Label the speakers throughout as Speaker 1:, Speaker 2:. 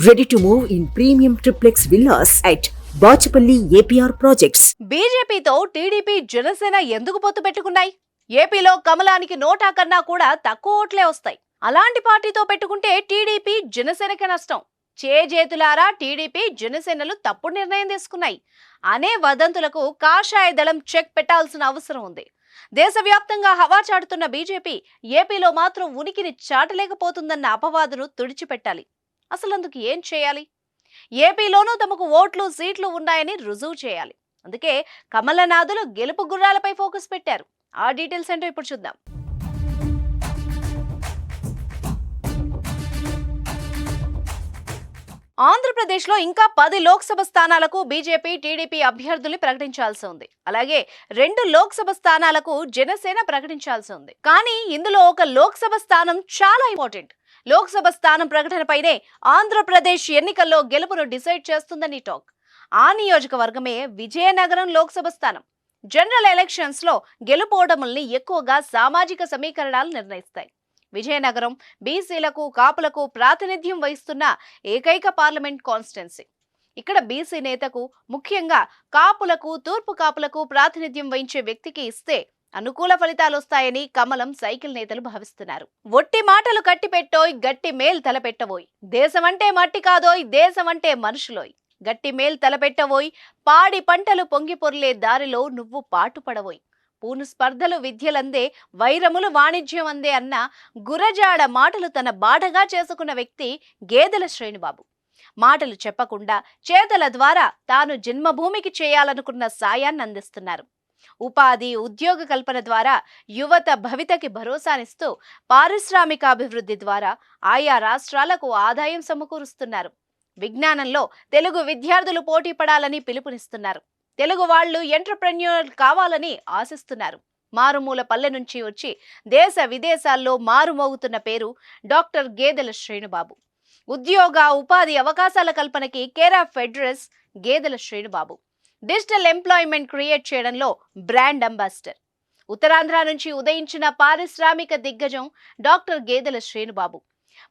Speaker 1: Ready to move in premium triplex villas at Bachapalli APR Projects.
Speaker 2: బీజేపీతో TDP Janasena ఎందుకు పొత్తు పెట్టుకున్నాయి? ఏపీలో కమలానికి నోటా కన్నా కూడా తక్కువ ఓట్లే వస్తాయి. అలాంటి పార్టీతో పెట్టుకుంటే టీడీపీ జనసేనకే నష్టం. చేజేతులారా టీడీపీ జనసేనలు తప్పుడు నిర్ణయం తీసుకున్నాయి అనే వదంతులకు కాషాయ దళం చెక్ పెట్టాల్సిన అవసరం ఉంది. దేశవ్యాప్తంగా హవా చాటుతున్న బీజేపీ ఏపీలో మాత్రం ఉనికిని చాటలేకపోతుందన్న అపవాదును తుడిచిపెట్టాలి. అసలందుకు ఏం చేయాలి? ఏపీలోనూ తమకు ఓట్లు సీట్లు ఉన్నాయని రుజువు చేయాలి. అందుకే కమలనాథులు గెలుపు గుర్రాలపై ఫోకస్ పెట్టారు. ఆ డీటెయిల్స్ ఏంటో ఇప్పుడు చూద్దాం. ఆంధ్రప్రదేశ్లో ఇంకా 10 లోక్సభ స్థానాలకు బీజేపీ టీడీపీ అభ్యర్థుల్ని ప్రకటించాల్సి ఉంది. అలాగే 2 లోక్సభ స్థానాలకు జనసేన ప్రకటించాల్సి ఉంది. కానీ ఇందులో ఒక లోక్సభ స్థానం చాలా ఇంపార్టెంట్. లోక్సభ స్థానం ప్రకటనపైనే ఆంధ్రప్రదేశ్ ఎన్నికల్లో గెలుపును డిసైడ్ చేస్తుందని టాక్. ఆ నియోజకవర్గమే విజయనగరం లోక్సభ స్థానం. జనరల్ ఎలక్షన్స్ లో గెలుపోవడముల్ని ఎక్కువగా సామాజిక సమీకరణాలు నిర్ణయిస్తాయి. విజయనగరం బీసీలకు కాపులకు ప్రాతినిధ్యం వహిస్తున్న ఏకైక పార్లమెంట్ కాన్స్టిట్యున్సీ. ఇక్కడ బీసీ నేతకు, ముఖ్యంగా కాపులకు, తూర్పు కాపులకు ప్రాతినిధ్యం వహించే వ్యక్తికి ఇస్తే అనుకూల ఫలితాలు వస్తాయని కమలం సైకిల్ నేతలు భావిస్తున్నారు. ఒట్టి మాటలు కట్టిపెట్టోయ్, గట్టి మేల్ తలపెట్టబోయ్. దేశమంటే మట్టి కాదోయ్, దేశమంటే మనుషులోయ్. గట్టి మేల్ తలపెట్టబోయ్, పాడి పంటలు పొంగి పొర్లే దారిలో నువ్వు పాటుపడబోయ్. పూను స్పర్ధలు విద్యలందే, వైరములు వాణిజ్యం అందే అన్న గురజాడ మాటలు తన బాటగా చేసుకున్న వ్యక్తి గేదెల శ్రీనుబాబు. మాటలు చెప్పకుండా చేతల ద్వారా తాను జన్మభూమికి చేయాలనుకున్న సాయాన్ని అందిస్తున్నారు. ఉపాధి, ఉద్యోగ కల్పన ద్వారా యువత భవితకి భరోసానిస్తూ పారిశ్రామికాభివృద్ధి ద్వారా ఆయా రాష్ట్రాలకు ఆదాయం సమకూరుస్తున్నారు. విజ్ఞానంలో తెలుగు విద్యార్థులు పోటీ పడాలని పిలుపునిస్తున్నారు. తెలుగు వాళ్లు ఎంటర్‌ప్రెన్యూర్ కావాలని ఆశిస్తున్నారు. మారుమూల పల్లె నుంచి వచ్చి దేశ విదేశాల్లో మారుమోగుతున్న పేరు డాక్టర్ గేదెల శ్రీనుబాబు. ఉద్యోగ, ఉపాధి అవకాశాల కల్పనకి కేర్ ఆఫ్ అడ్రస్ గేదెల శ్రీనుబాబు. డిజిటల్ ఎంప్లాయ్మెంట్ క్రియేట్ చేయడంలో బ్రాండ్ అంబాసిడర్. ఉత్తరాంధ్ర నుంచి ఉదయించిన పారిశ్రామిక దిగ్గజం డాక్టర్ గేదెల శ్రీనుబాబు.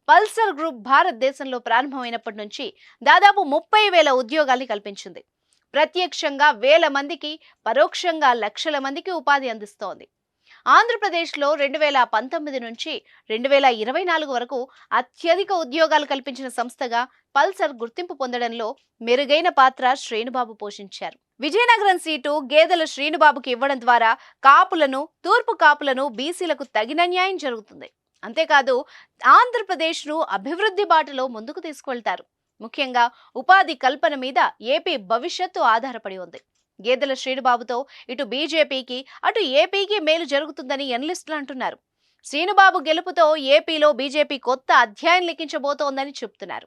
Speaker 2: పల్సర్ గ్రూప్ భారతదేశంలో ప్రారంభమైనప్పటి నుంచి దాదాపు 30,000 ఉద్యోగాల్ని కల్పించింది. ప్రత్యక్షంగా వేల మందికి, పరోక్షంగా లక్షల మందికి ఉపాధి అందిస్తోంది. ఆంధ్రప్రదేశ్లో 2019 నుంచి 2024 వరకు అత్యధిక ఉద్యోగాలు కల్పించిన సంస్థగా పల్సర్ గుర్తింపు పొందడంలో మెరుగైన పాత్ర శ్రీనుబాబు పోషించారు. విజయనగరం సీటు గేదెల శ్రీనుబాబుకి ఇవ్వడం ద్వారా కాపులను, తూర్పు కాపులను, బీసీలకు తగిన న్యాయం జరుగుతుంది. అంతేకాదు ఆంధ్రప్రదేశ్ను అభివృద్ధి బాటలో ముందుకు తీసుకువెళ్తారు. ముఖ్యంగా ఉపాధి కల్పన మీద ఏపీ భవిష్యత్తు ఆధారపడి ఉంది. గేదెల శ్రీనుబాబుతో ఇటు బీజేపీకి, అటు ఏపీకి మేలు జరుగుతుందని ఎనలిస్టులు అంటున్నారు. శ్రీనుబాబు గెలుపుతో ఏపీలో బీజేపీ కొత్త అధ్యాయం లిఖించబోతోందని చెప్తున్నారు.